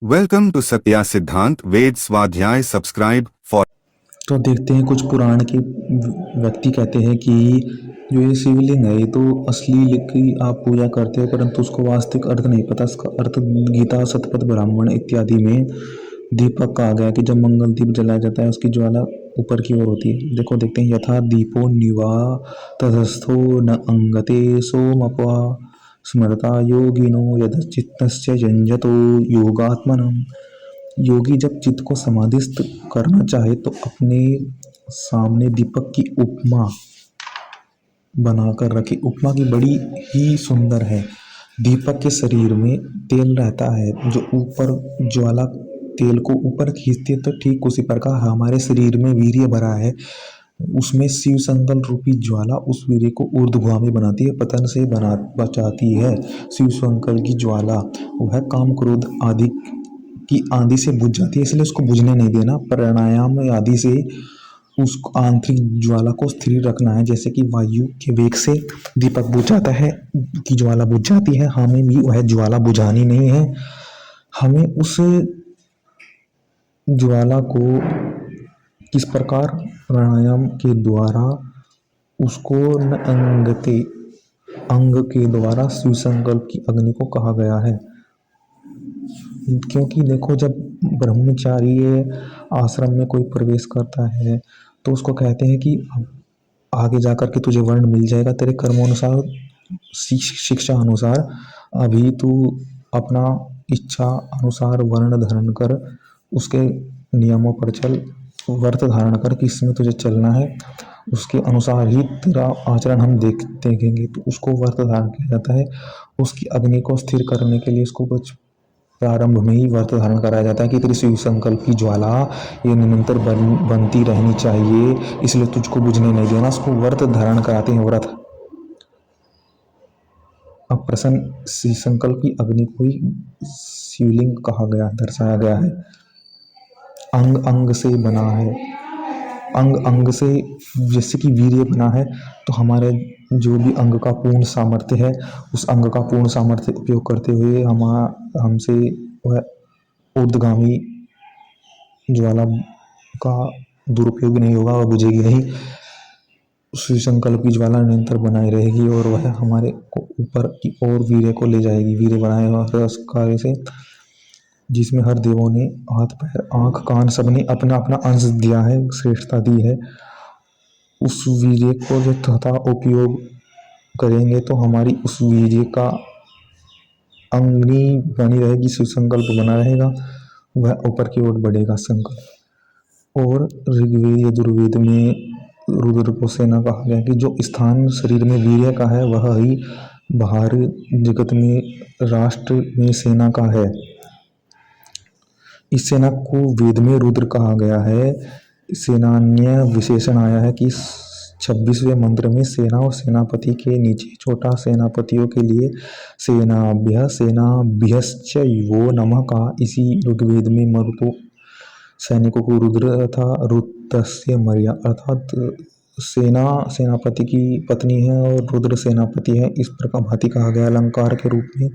Welcome to Satya Siddhant Ved Swadhyay. Subscribe for तो देखते हैं कुछ पुराण के व्यक्ति कहते हैं कि जो ये शिवलिंग है ये तो असली की आप पूजा करते हो परंतु उसको वास्तविक अर्थ नहीं पता। इसका अर्थ गीता शतपथ ब्राह्मण इत्यादि में दीपक कहा गया कि जब मंगल दीप जलाया जाता है उसकी ज्वाला ऊपर की ओर होती है। देखो देखते हैं यथा दीपो निवा तदस्थो न अंगते सोमपा स्मरता योगिनो यदचित्तस्य जंजतो योगात्मनम। योगी जब चित्त को समाधिस्थ करना चाहे तो अपने सामने दीपक की उपमा बनाकर रखे। उपमा की बड़ी ही सुंदर है। दीपक के शरीर में तेल रहता है जो ऊपर ज्वाला तेल को ऊपर खींचती है, तो ठीक उसी प्रकार हमारे शरीर में वीर्य भरा है, उसमें शिव संकल्प रूपी ज्वाला उस वीर्य को ऊर्ध्वगामी बनाती है, पतन से बचाती है। शिव संकल्प की ज्वाला वह काम क्रोध आदि की आदि से बुझ जाती है, इसलिए उसको बुझने नहीं देना। प्राणायाम आदि से उस आंतरिक ज्वाला को स्थिर रखना है। जैसे कि वायु के वेग से दीपक बुझ जाता है कि ज्वाला बुझ जाती है, हमें भी वह ज्वाला बुझानी नहीं है। हमें उस ज्वाला को किस प्रकार प्राणायाम के द्वारा उसको न अंगते अंग के द्वारा शिव संकल्प की अग्नि को कहा गया है। क्योंकि देखो जब ब्रह्मचारी आश्रम में कोई प्रवेश करता है तो उसको कहते हैं कि आगे जाकर के तुझे वर्ण मिल जाएगा तेरे कर्मोनुसार, शिक्षा अनुसार। अभी तू अपना इच्छा अनुसार वर्ण धारण कर, उसके नियमों पर चल, व्रत धारण कर कि इसमें तुझे चलना है, उसके अनुसार ही तेरा आचरण हम देखेंगे। तो उसको व्रत धारण किया जाता है। उसकी अग्नि को स्थिर करने के लिए उसको कुछ प्रारंभ में ही व्रत धारण कराया जाता है कि तेरी शिव संकल्प की ज्वाला ये निरंतर बनती रहनी चाहिए, इसलिए तुझको बुझने नहीं देना। उसको व्रत धारण कराते हैं, व्रत। अब प्रसन्न शिव संकल्प की अग्नि को ही शिवलिंग कहा गया, दर्शाया गया है। अंग अंग से बना है, अंग अंग से जैसे कि वीर्य बना है, तो हमारे जो भी अंग का पूर्ण सामर्थ्य है उस अंग का पूर्ण सामर्थ्य उपयोग करते हुए हमसे वह ऊर्ध्वगामी ज्वाला का दुरुपयोग नहीं होगा, वह बुझेगी नहीं। शिव संकल्प की ज्वाला निरंतर बनाई रहेगी और वह हमारे को ऊपर की ओर वीर्य को ले जाएगी। वीर्य बनाएगा उस कार्य से जिसमें हर देवों ने हाथ पैर आंख कान सबने अपना अपना अंश दिया है, श्रेष्ठता दी है। उस वीर्य को जो तथा उपयोग करेंगे तो हमारी उस वीर्य का अग्नि बनी रहेगी, शिव संकल्प बना रहेगा, वह ऊपर की ओर बढ़ेगा संकल्प। और ऋग्वेद यजुर्वेद में रुद्र को सेना कहा गया कि जो स्थान शरीर में वीर्य का है वह ही बाहर जगत में राष्ट्र में सेना का है। इस सेना को वेद में रुद्र कहा गया है। सेनान्य विशेषण आया है कि 26वें मंत्र में सेना और सेनापति के नीचे छोटा सेनापतियों के लिए सेनाभ्य सेनाभ्यश्च वो नमः कहा। इसी ऋग्वेद में मरुतो सैनिकों को रुद्र तथा रुद्रस्य मर्या अर्थात सेना सेनापति की पत्नी है और रुद्र सेनापति है, इस प्रकार भांति कहा गया अलंकार के रूप में।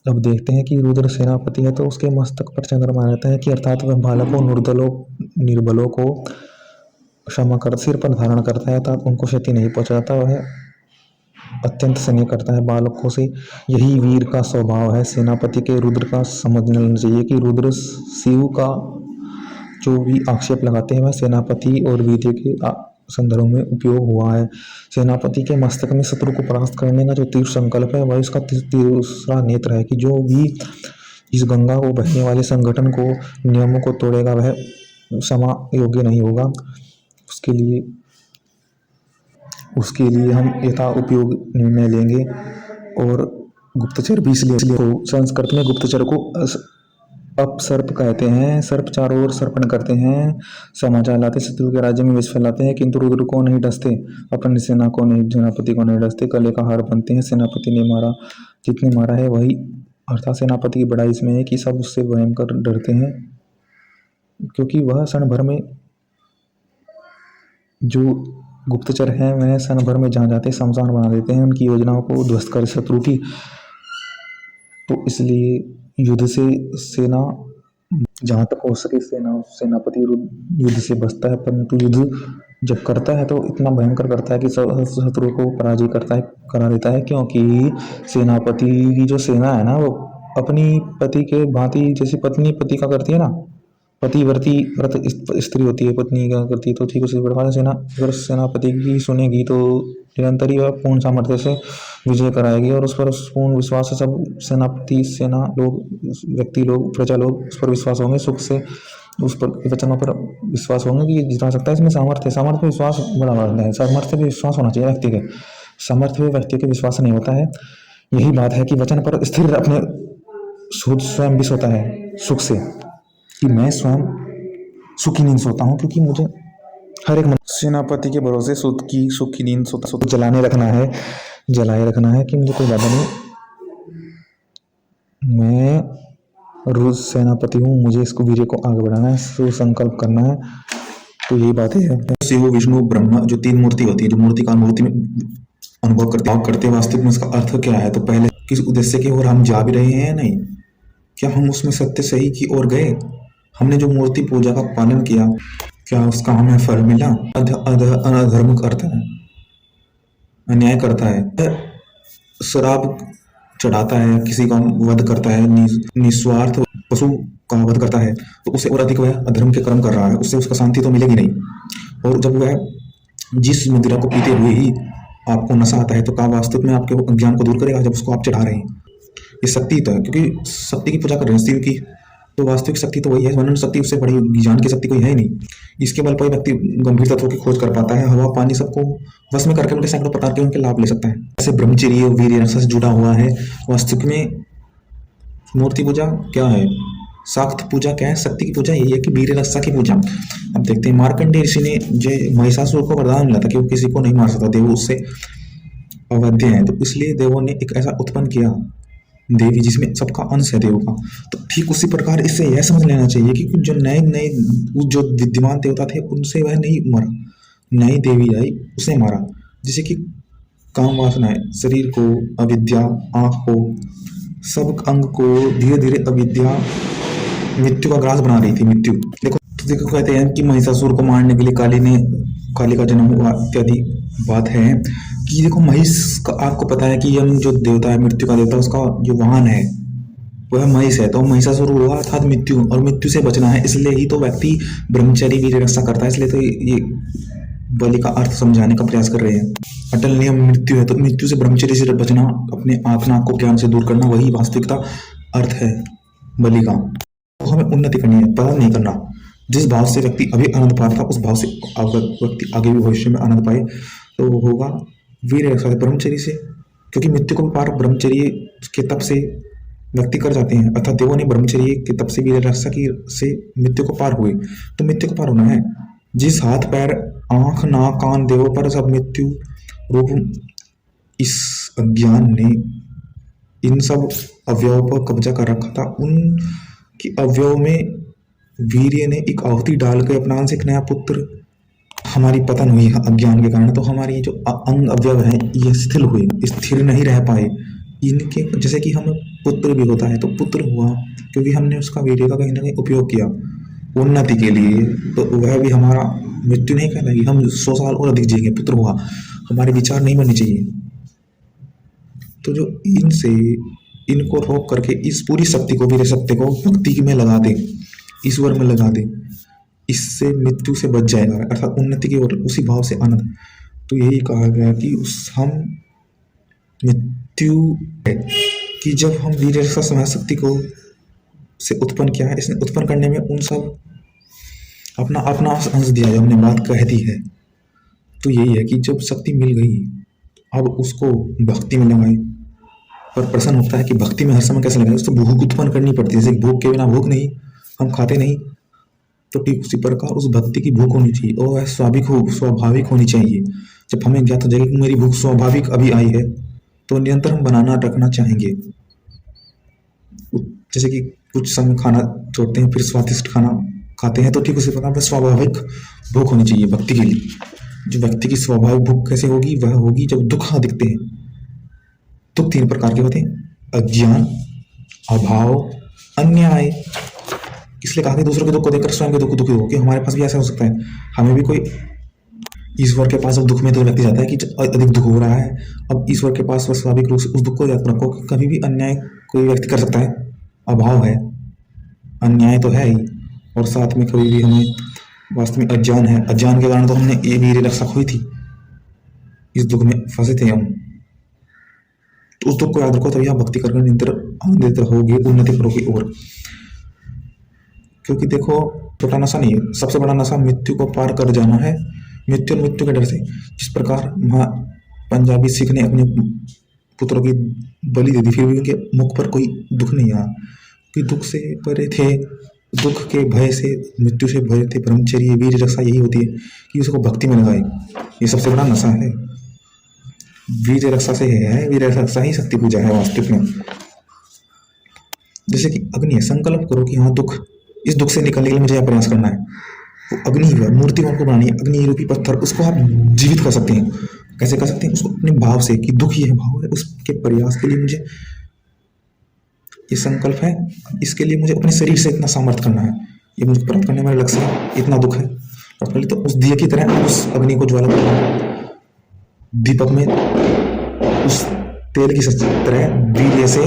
अब देखते हैं कि रुद्र सेनापति है तो उसके मस्तक पर चंद्रमा रहता है कि अर्थात वह बालकों निर्बलों को क्षमा कर सिर पर धारण करता है अर्थात उनको क्षति नहीं पहुंचाता। वह अत्यंत स्नेह करता है बालकों से, यही वीर का स्वभाव है। सेनापति के रुद्र का समझना चाहिए कि रुद्र शिव का जो भी आक्षेप लगाते हैं वह सेनापति और वीर्य के संदर्भ में उपयोग हुआ है। सेनापति के मस्तक में शत्रु को परास्त करने का जो तीव्र संकल्प है वह इसका तीसरा नेत्र है कि जो भी इस गंगा को बहने वाले संगठन को नियमों को तोड़ेगा वह क्षमा योग्य नहीं होगा। उसके लिए हम यथा उपयोग निर्णय लेंगे। और गुप्तचर भी इसलिए संस्कृत में गुप्तचर को अपसर्प कहते हैं। सर्प चारों ओर सर्पण करते हैं, समाचार लाते, शत्रु के राज्य में विष फैलाते हैं, किंतु रुद्र को नहीं डसते, अपनी सेना को नहीं, सेनापति को नहीं डसते। कले का हार बनते हैं। सेनापति ने मारा, जितने मारा है वही, अर्थात सेनापति की बड़ाई इसमें है कि सब उससे भयंकर डरते हैं क्योंकि वह क्षण भर में, जो गुप्तचर हैं वह क्षण भर में जहाँ जाते शमशान बना देते हैं, उनकी योजनाओं को ध्वस्त कर शत्रु की। तो इसलिए युद्ध से सेना, जहाँ तक हो सके सेनापति युद्ध से बचता है, परंतु युद्ध जब करता है तो इतना भयंकर करता है कि शत्रु को पराजय करा देता है, क्योंकि सेनापति की जो सेना है ना, वो अपनी पति के भांति, जैसे पत्नी पति का करती है ना, पतिव्रती व्रत स्त्री होती है, पत्नी क्या करती है, तो ठीक उसी प्रकार सेना अगर सेनापति की सुनेगी तो निरंतर ही वह पूर्ण सामर्थ्य से विजय कराएगी, और उस पर पूर्ण विश्वास से सब सेनापति, सेना लोग, व्यक्ति लोग, प्रजा लोग उस पर विश्वास होंगे, सुख से उस पर वचनों पर विश्वास होंगे कि ये जिता सकता है। इसमें सामर्थ्य पे विश्वास बड़ा बढ़ता है। सामर्थ्य पे विश्वास होना चाहिए व्यक्ति के, सामर्थ्य पे व्यक्ति के विश्वास नहीं होता है। यही बात है कि वचन पर स्थिर अपने स्वयं विष होता है सुख से, कि मैं स्वयं सुखी नींद सोता हूँ, क्योंकि मुझे हर एक सेनापति के भरोसे सुख की नींद सोता जलाए रखना है कि मुझे कोई बाधा नहीं, मैं रोज सेनापति हूँ, मुझे इसको वीर्य को आगे बढ़ाना है, संकल्प करना है। तो यही बात है। शिव, विष्णु, ब्रह्मा जो तीन मूर्ति होती है, जो मूर्ति का मूर्ति में अनुभव करते हैं, वास्तविक में इसका अर्थ क्या है, तो पहले किस उद्देश्य की ओर हम जा भी रहे हैं या नहीं, क्या हम उसमें सत्य सही की ओर गए, हमने जो मूर्ति पूजा का पालन किया क्या उसका हमें फल मिला। अधर्म करता है, अन्याय करता है, शराब चढ़ाता है, किसी का वध करता है, निस्वार्थ पशु का वध करता है, तो उससे और अधिक वह अधर्म के कर्म कर रहा है, उससे उसका शांति तो मिलेगी नहीं। और जब वह जिस मदिरा को पीते हुए ही आपको नशा आता है, तो क्या वास्तविक में आपके अज्ञान को दूर करेगा जब उसको आप चढ़ा रहे हैं। ये शक्ति तो है, क्योंकि शक्ति की पूजा कर रहे हैं शिव की, तो वास्तविक शक्ति तो वही है, वर्णन शक्ति उससे बड़ी ज्ञान की शक्ति कोई है ही नहीं। इसके बल पर व्यक्ति गंभीर तत्वों की खोज कर पाता है, हवा पानी सबको वश में करके उनके सैकड़ों प्रकार के उनके लाभ ले सकता है। जैसे ब्रह्मचर्य वीर्य रक्षा से जुड़ा हुआ है। वास्तविक में मूर्ति पूजा क्या है, शाक्त पूजा क्या है, शक्ति की पूजा यही है कि वीर्य रक्षा की पूजा। अब देखते हैं मार्कंडेय ऋषि ने जो महिषासुर को वरदान मिला था कि वो किसी को नहीं मार सकता, देव उससे अवध्य है, तो इसलिए देवों ने एक ऐसा उत्पन्न किया देवी जिसमें सबका अंश है देव का। तो ठीक उसी प्रकार इससे यह समझ लेना चाहिए कि कुछ जो नए जो विद्यमान देवता थे उनसे वह नहीं मरा, नई देवी आई उसे मारा। जैसे कि काम वासनाएं, शरीर को, अविद्या, आँख को, सब अंग को धीरे धीरे अविद्या मृत्यु का ग्रास बना रही थी। मृत्यु देखो कहते हैं कि महिषासुर को मारने के लिए काली का जन्म हुआ इत्यादि बात है कि देखो महिष का आपको पता है कि हम जो देवता है मृत्यु का देवता, उसका जो वाहन है वह महिष है, तो महिषासुर हुआ अर्थात मृत्यु, और मृत्यु से बचना है, इसलिए ही तो व्यक्ति ब्रह्मचर्य वीर्य रक्षा करता है। इसलिए तो ये बलि का अर्थ समझाने का प्रयास कर रहे हैं। अटल नियम मृत्यु है, तो मृत्यु से ब्रह्मचर्य से बचना, अपने आँख नाक को ज्ञान से दूर करना, वही वास्तविकता अर्थ है बलि का। तो हमें उन्नति करनी है, पालन नहीं करना। जिस भाव से व्यक्ति अभी आनंद पा रहा था उस भाव से अगर व्यक्ति आगे भी भविष्य में आनंद पाए तो होगा वीर रक्षा ब्रह्मचर्य से, क्योंकि मृत्यु को पार ब्रह्मचर्य के तप से व्यक्ति कर जाते हैं, अर्थात देवों ने ब्रह्मचर्य के तप से वीर रक्षा की से मृत्यु को पार हुए। तो मृत्यु को पार होना है, जिस हाथ पैर आंख नाक कान देवों पर सब मृत्यु रूप इस अज्ञान ने इन सब अवयवों पर कब्जा कर रखा था, उन की अवयव में वीर्य ने एक आहुति डाल के अपना अंश एक नया पुत्र, हमारी पतन हुई अज्ञान के कारण, तो हमारी जो अंग अवयव है ये स्थिर हुए, स्थिर नहीं रह पाए इनके। जैसे कि हमें पुत्र भी होता है तो पुत्र हुआ क्योंकि हमने उसका वीर्य का कहीं ना कहीं उपयोग किया उन्नति के लिए, तो वह भी हमारा मृत्यु नहीं कहलाएगी, हम 100 साल और अधिक जिएंगे, पुत्र हुआ। हमारे विचार नहीं बनने चाहिए, तो जो इनको रोक करके इस पूरी शक्ति को, वीर शक्ति को भक्ति में लगा दे, ईश्वर में लगा दे, इससे मृत्यु से बच जाएगा, अर्थात उन्नति की ओर उसी भाव से आनंद। तो यही कहा गया कि हम मृत्यु है कि जब हम वीर समाज शक्ति को से उत्पन्न किया है, इसने उत्पन्न करने में उन सब अपना अंश दिया जो हमने बात कह दी है। तो यही है कि जब शक्ति मिल गई अब उसको भक्ति में लगाए, पर प्रश्न होता है कि भक्ति में हर समय कैसे लगाए, उसको भूख उत्पन्न करनी पड़ती है। जैसे भूख के बिना भूख नहीं, हम खाते नहीं, तो ठीक उसी प्रकार उस भक्ति की भूख होनी चाहिए और वह स्वाभाविक होनी चाहिए। जब हमें ज्ञात हो जाएगी कि मेरी भूख स्वाभाविक अभी आई है तो निरंतर हम बनाना रखना चाहेंगे। जैसे कि कुछ समय खाना छोड़ते हैं फिर स्वादिष्ट खाना खाते हैं, तो ठीक उसी प्रकार स्वाभाविक भूख होनी चाहिए भक्ति के लिए। जो व्यक्ति की स्वाभाविक भूख कैसे होगी, वह होगी जब दुख दिखते हैं। दुख 3 प्रकार के होते हैं, अज्ञान, अभाव अन्याय, इसलिए कहा कि दूसरों के दुख को देखकर स्वयं के दुख को दुखी हो, कि हमारे पास भी ऐसा हो सकता है, हमें भी कोई ईश्वर के पास जब दुख में तो व्यक्ति जाता है कि अधिक दुख हो रहा है, अब ईश्वर के पास स्वाभाविक रूप से उस दुख को याद रखो कि कभी भी अन्याय कोई व्यक्ति कर सकता है, अभाव है, अन्याय तो है ही, और साथ में कभी भी हमें वास्तव में अज्ञान है, अज्ञान के कारण तो हमने ये वीर रक्षा हुई थी, इस दुख में फंसे थे हम, तो उस दुख को याद रखो, तभी आप भक्ति करके निरंतर आनंदित रहोगे, उन्नति करोगे। और क्योंकि देखो छोटा नशा नहीं है, सबसे बड़ा नशा मृत्यु को पार कर जाना है, मृत्यु और मृत्यु के डर से। जिस प्रकार वहाँ पंजाबी सिख ने अपने पुत्रों की बलि दे दी, फिर भी उनके मुख पर कोई दुख नहीं आया, कि दुख से परे थे, दुख के भय से, मृत्यु से भय थे। ब्रह्मचर्य वीर रक्षा यही होती है कि उसको भक्ति में लगाए, ये सबसे बड़ा नशा है, वीर रक्षा से है, वीर रक्षा ही शक्ति पूजा है वास्तविक में। जैसे कि अग्नि है, संकल्प करो कि हाँ दुख, इस दुख से निकलने के लिए मुझे यह प्रयास करना है, वो अग्नि हुआ, मूर्ति को बनानी है, अग्नि रूपी पत्थर, उसको आप जीवित कर सकते हैं। कैसे कर सकते हैं? उसको अपने भाव से, कि दुख ये भाव है, उसके प्रयास के लिए मुझे ये संकल्प है, इसके लिए मुझे अपने शरीर से इतना सामर्थ्य करना है, ये मुझे प्राप्त करने मेरा लक्ष्य है, इतना दुख है। और पहले तो उस दिए की तरह उस अग्नि को ज्वाला करना, दीपक में उस तेल की तरह वीर्य से,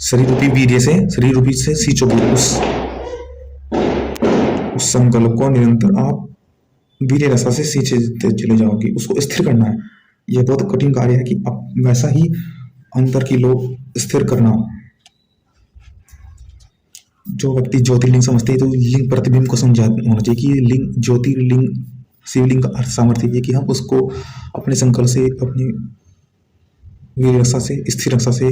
शरीर रूपी वीर्य से, शरीर रूपी से सींचोगे उस संकल्प को, निरंतर आप वीर्य रसा से सींचते चले जाओगे, उसको स्थिर करना है। यह बहुत कठिन कार्य है कि आप वैसा ही अंतर की लो स्थिर करना। जो व्यक्ति ज्योतिर्लिंग समझते हैं तो लिंग प्रतिबिंब को समझा होना चाहिए कि लिंग, ज्योतिर्लिंग, शिवलिंग का अर्थ सामर्थ्य है कि हम उसको अपने संकल्प से, अपनी वीर रक्षा से, स्थिर रक्षा से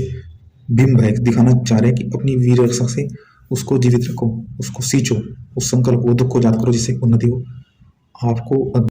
बिंब है, दिखाना चाह रहे हैं कि अपनी वीर रक्षा से उसको जीवित रखो, उसको सींचो, उस संकल्प को, दुख को याद करो, जिससे उन्नति हो आपको।